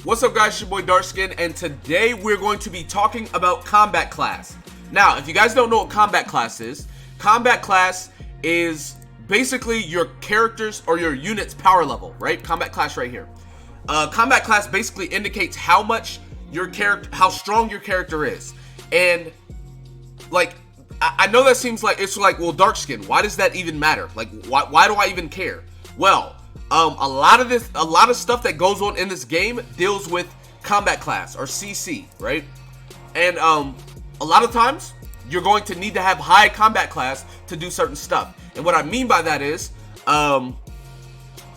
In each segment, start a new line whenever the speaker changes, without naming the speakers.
What's up, guys? It's your boy Darkskin, and today we're going to be talking about combat class. Now, if you guys don't know what combat class is basically your character's or your unit's power level, right? Combat class right here. Combat class basically indicates how strong your character is. And like, I know that seems like it's like, well, Darkskin, why does that even matter? Like, why do I even care? Well, a lot of stuff that goes on in this game deals with combat class or CC, right? And a lot of times you're going to need to have high combat class to do certain stuff. And what I mean by that is, in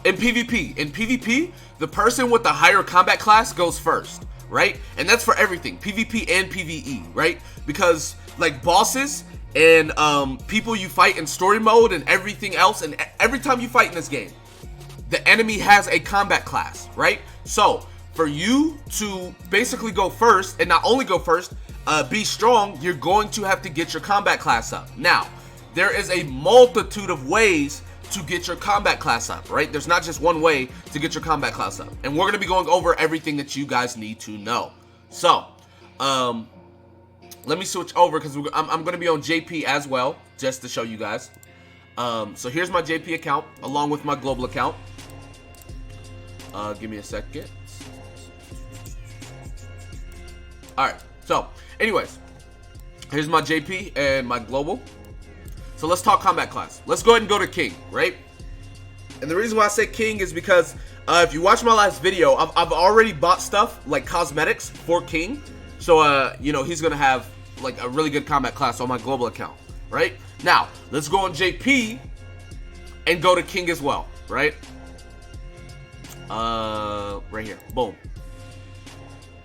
PvP, the person with the higher combat class goes first, right? And that's for everything, PvP and PvE, right? Because like bosses and people you fight in story mode and everything else, and every time you fight in this game, the enemy has a combat class, right? So for you to basically go first, and not only go first, be strong, you're going to have to get your combat class up. Now, there is a multitude of ways to get your combat class up, right? There's not just one way to get your combat class up. And we're going to be going over everything that you guys need to know. So, let me switch over because I'm going to be on JP as well, just to show you guys. So here's my JP account along with my global account. Give me a second. Alright, so anyways, here's my JP and my global. So let's talk combat class. Let's go ahead and go to King, right? And the reason why I say King is because if you watch my last video, I've already bought stuff like cosmetics for King. So, you know, he's going to have like a really good combat class on my global account, right? Now, let's go on JP and go to King as well, right? Right here, boom.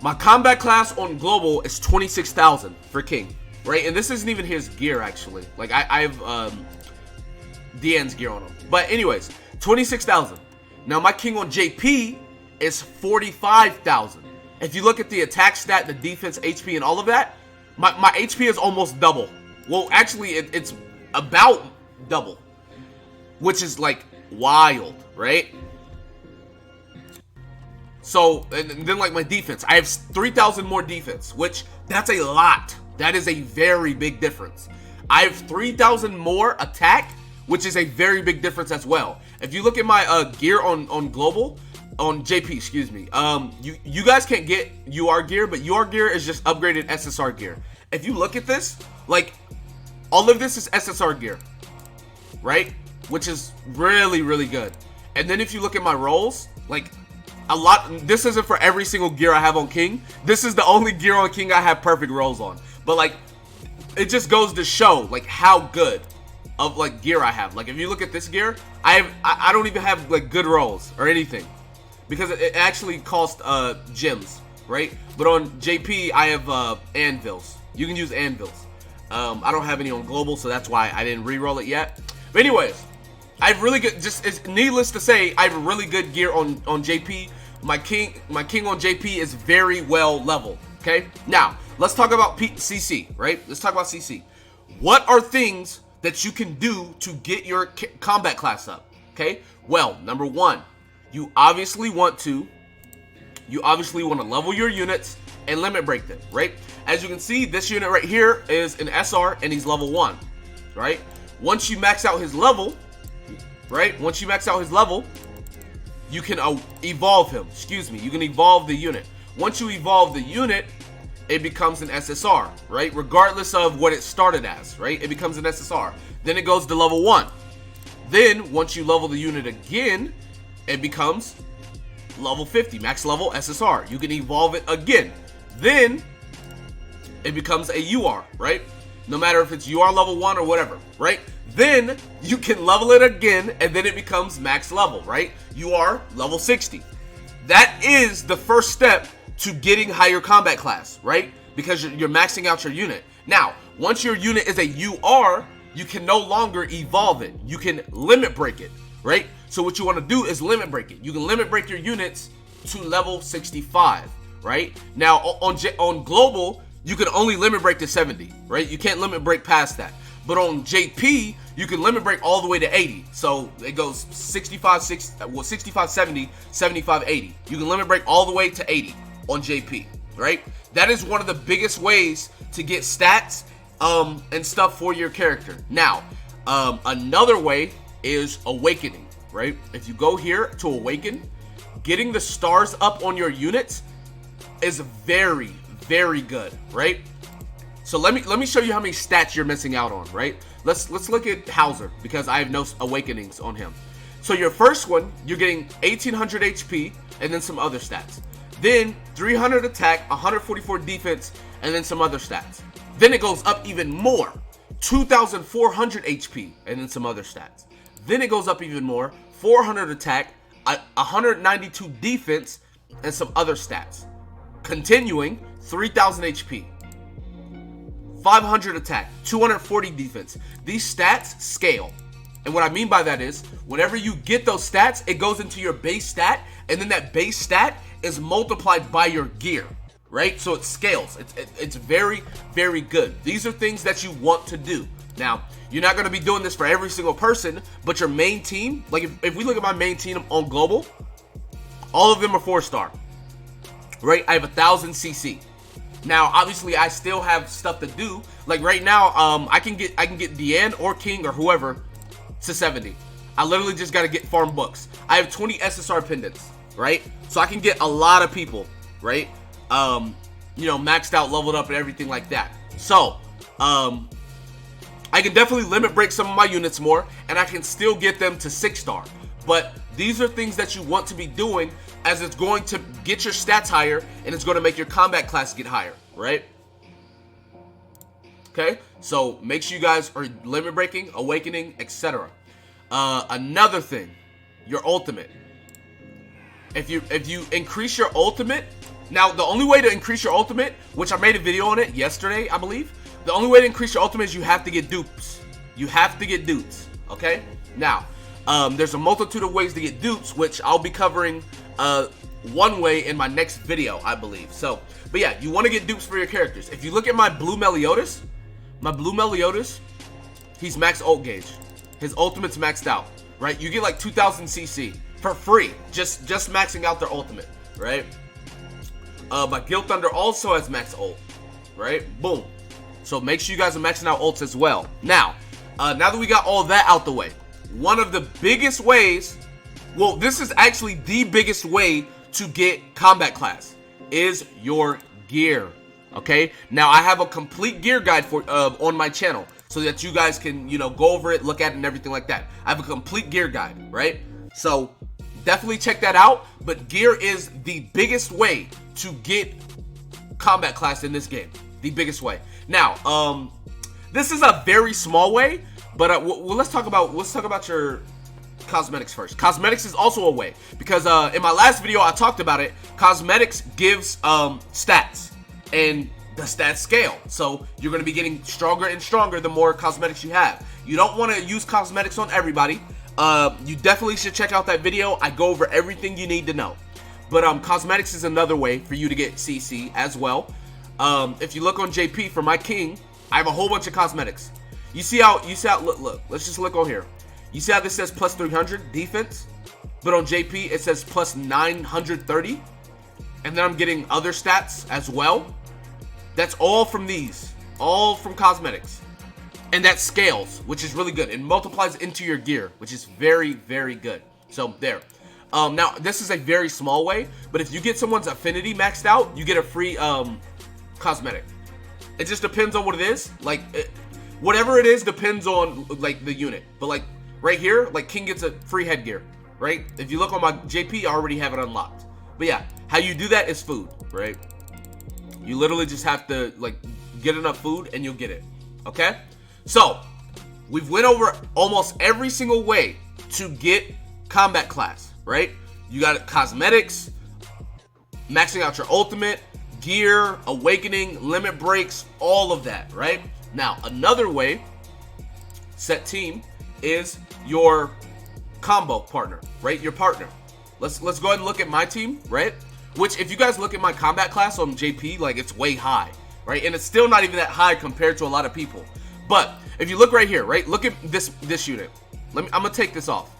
My combat class on global is 26,000 for King, right? And this isn't even his gear, actually. Like, I have DN's gear on him. But anyways, 26,000. Now, my King on JP is 45,000. If you look at the attack stat, the defense, HP, and all of that, my HP is almost double. Well, actually, it's about double, which is, like, wild, right? So, and then like my defense, I have 3,000 more defense, which that's a lot. That is a very big difference. I have 3,000 more attack, which is a very big difference as well. If you look at my gear on global, on JP, excuse me, you guys can't get UR gear, but UR gear is just upgraded SSR gear. If you look at this, like all of this is SSR gear, right? Which is really, really good. And then if you look at my rolls, like this isn't for every single gear I have on King. This is the only gear on King I have perfect rolls on. But like, it just goes to show like how good of like gear I have. Like if you look at this gear, I don't even have like good rolls or anything, because it actually cost gems, right? But on JP I have anvils. You can use anvils. I don't have any on global, so that's why I didn't re-roll it yet. But anyways, I have really good, it's needless to say, I have really good gear on JP. My king on JP is very well leveled, okay? Now, let's talk about CC, right? Let's talk about CC. What are things that you can do to get your combat class up, okay? Well, number one, you obviously want to level your units and limit break them, right? As you can see, this unit right here is an SR and he's level 1, right? Once you max out his level, right? Once you max out his level, you can evolve him. Excuse me. You can evolve the unit. Once you evolve the unit, it becomes an SSR, right? Regardless of what it started as, right? It becomes an SSR. Then it goes to level 1. Then, once you level the unit again, it becomes level 50, max level SSR. You can evolve it again. Then, it becomes a UR, right? No matter if it's UR level 1 or whatever, right? Then you can level it again, and then it becomes max level, right? You are level 60. That is the first step to getting higher combat class, right? Because you're maxing out your unit. Now, once your unit is a UR, you can no longer evolve it. You can limit break it, right? So what you want to do is limit break it. You can limit break your units to level 65, right? Now, on global, you can only limit break to 70, right? You can't limit break past that. But on JP, you can limit break all the way to 80. So it goes 65, 70, 75, 80. You can limit break all the way to 80 on JP, right? That is one of the biggest ways to get stats and stuff for your character. Now, another way is awakening, right? If you go here to awaken, getting the stars up on your units is very, very good, right? So let me show you how many stats you're missing out on, right? Let's look at Hauser, because I have no awakenings on him. So your first one, you're getting 1800 HP and then some other stats. Then 300 attack, 144 defense, and then some other stats. Then it goes up even more, 2400 HP and then some other stats. Then it goes up even more, 400 attack, 192 defense, and some other stats. Continuing, 3000 HP, 500 attack, 240 defense. These stats scale. And what I mean by that is, whenever you get those stats, it goes into your base stat, and then that base stat is multiplied by your gear, right? So it scales. It's very, very good. These are things that you want to do. Now, you're not going to be doing this for every single person, but your main team, like if we look at my main team on global, all of them are 4-star, right? I have 1000 CC. Now, obviously, I still have stuff to do. Like right now, I can get Deanne or King or whoever to 70. I literally just got to get farm books. I have 20 SSR pendants, right? So I can get a lot of people, right? You know, maxed out, leveled up, and everything like that. So, I can definitely limit break some of my units more, and I can still get them to 6-star. But these are things that you want to be doing, as it's going to get your stats higher, and it's going to make your combat class get higher, right? Okay, so make sure you guys are limit breaking, awakening, etc. Another thing, your ultimate. If you increase your ultimate, now the only way to increase your ultimate, which I made a video on it yesterday, I believe. The only way to increase your ultimate is you have to get dupes. You have to get dupes, okay? Now, there's a multitude of ways to get dupes, which I'll be covering one way in my next video, I believe. So, but yeah, you want to get dupes for your characters. If you look at my blue Meliodas, he's max ult gauge. His ultimate's maxed out, right? You get like 2000 CC for free, just maxing out their ultimate, right? My Guild Thunder also has max ult, right? Boom. So make sure you guys are maxing out ults as well. Now that we got all that out the way, one of the biggest ways, well, this is actually the biggest way to get combat class, is your gear. Okay, now I have a complete gear guide for on my channel, so that you guys can, you know, go over it, look at it, and everything like that. I have a complete gear guide, right? So definitely check that out. But gear is the biggest way to get combat class in this game. The biggest way. Now, this is a very small way, but well, let's talk about your cosmetics first. Cosmetics is also a way, because in my last video I talked about it. Cosmetics gives stats, and the stats scale. So you're going to be getting stronger and stronger the more cosmetics you have. You don't want to use cosmetics on everybody. You definitely should check out that video. I go over everything you need to know. But cosmetics is another way for you to get CC as well. If you look on JP for my king, I have a whole bunch of cosmetics. You see how look, let's just look on here. You see how this says plus 300 defense, but on JP it says plus 930, and then I'm getting other stats as well. That's all from these, all from cosmetics, and that scales, which is really good. It multiplies into your gear, which is very, very good. So there. Now this is a very small way, but if you get someone's affinity maxed out, you get a free cosmetic. It just depends on what it is. Like whatever it is depends on like the unit. But like right here, like King gets a free headgear, right? If you look on my JP, I already have it unlocked. But yeah, how you do that is food, right? You literally just have to like get enough food and you'll get it. Okay? So we've went over almost every single way to get combat class, right? You got cosmetics, maxing out your ultimate, gear, awakening, limit breaks, all of that, right? Now, another way, set team, is your combo partner, right? Your partner. Let's go ahead and look at my team, right? Which, if you guys look at my combat class on JP, like, it's way high, right? And it's still not even that high compared to a lot of people. But if you look right here, right? Look at this unit. I'm gonna take this off.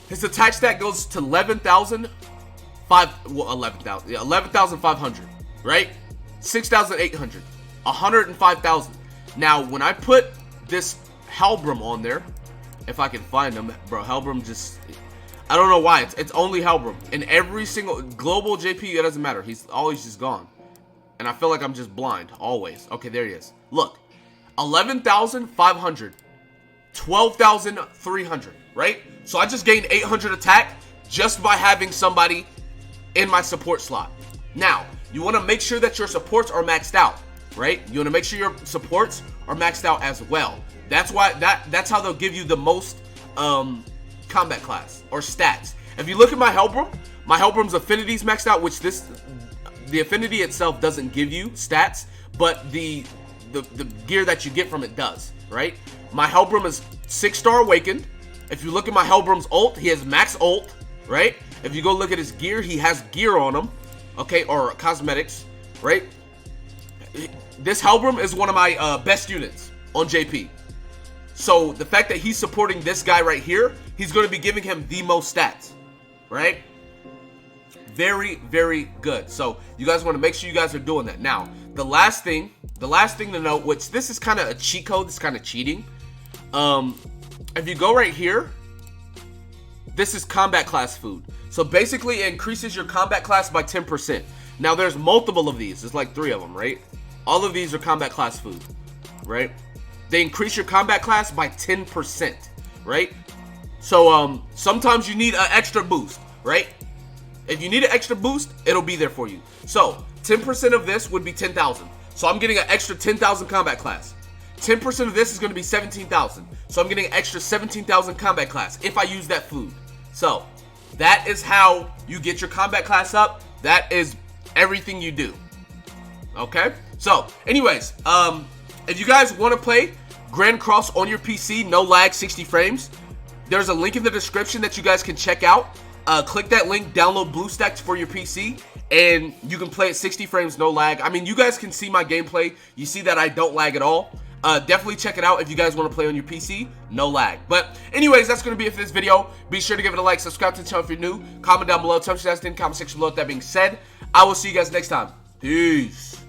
His attack stat goes to 11,500, right? 6,800, 105,000. Now, when I put this Halbram on there, if I can find him, bro, Halbram just, I don't know why, it's only Halbram. In every single global JP, it doesn't matter. He's always just gone. And I feel like I'm just blind, always. Okay, there he is. Look, 11,500, 12,300, right? So I just gained 800 attack just by having somebody in my support slot. Now, you want to make sure that your supports are maxed out, right? You want to make sure your supports are maxed out as well. That's why that's how they'll give you the most combat class or stats. If you look at my Helbram's affinity's maxed out, which the affinity itself doesn't give you stats, but the gear that you get from it does, right? My Helbram is 6-star awakened. If you look at my Helbram's ult, he has max ult, right? If you go look at his gear, he has gear on him, okay, or cosmetics, right? This Helbram is one of my best units on JP. So the fact that he's supporting this guy right here, he's going to be giving him the most stats, right? Very, very good. So you guys want to make sure you guys are doing that. Now, the last thing to note, which this is kind of a cheat code, this is kind of cheating. If you go right here, this is combat class food. So basically it increases your combat class by 10%. Now there's multiple of these. There's like 3 of them, right? All of these are combat class food, right? They increase your combat class by 10%, right? So sometimes you need an extra boost, right? If you need an extra boost, it'll be there for you. So 10% of this would be 10,000. So I'm getting an extra 10,000 combat class. 10% of this is going to be 17,000. So I'm getting an extra 17,000 combat class if I use that food. So that is how you get your combat class up. That is everything you do. Okay? So anyways, if you guys want to play Grand Cross on your PC, no lag, 60 frames, there's a link in the description that you guys can check out. Click that link, download BlueStacks for your PC, and you can play at 60 frames, no lag. I mean, you guys can see my gameplay. You see that I don't lag at all. Definitely check it out if you guys want to play on your PC, no lag. But anyways, that's going to be it for this video. Be sure to give it a like, subscribe to the channel if you're new, comment down below, tell me what you guys think in the comment section below. With that being said, I will see you guys next time. Peace.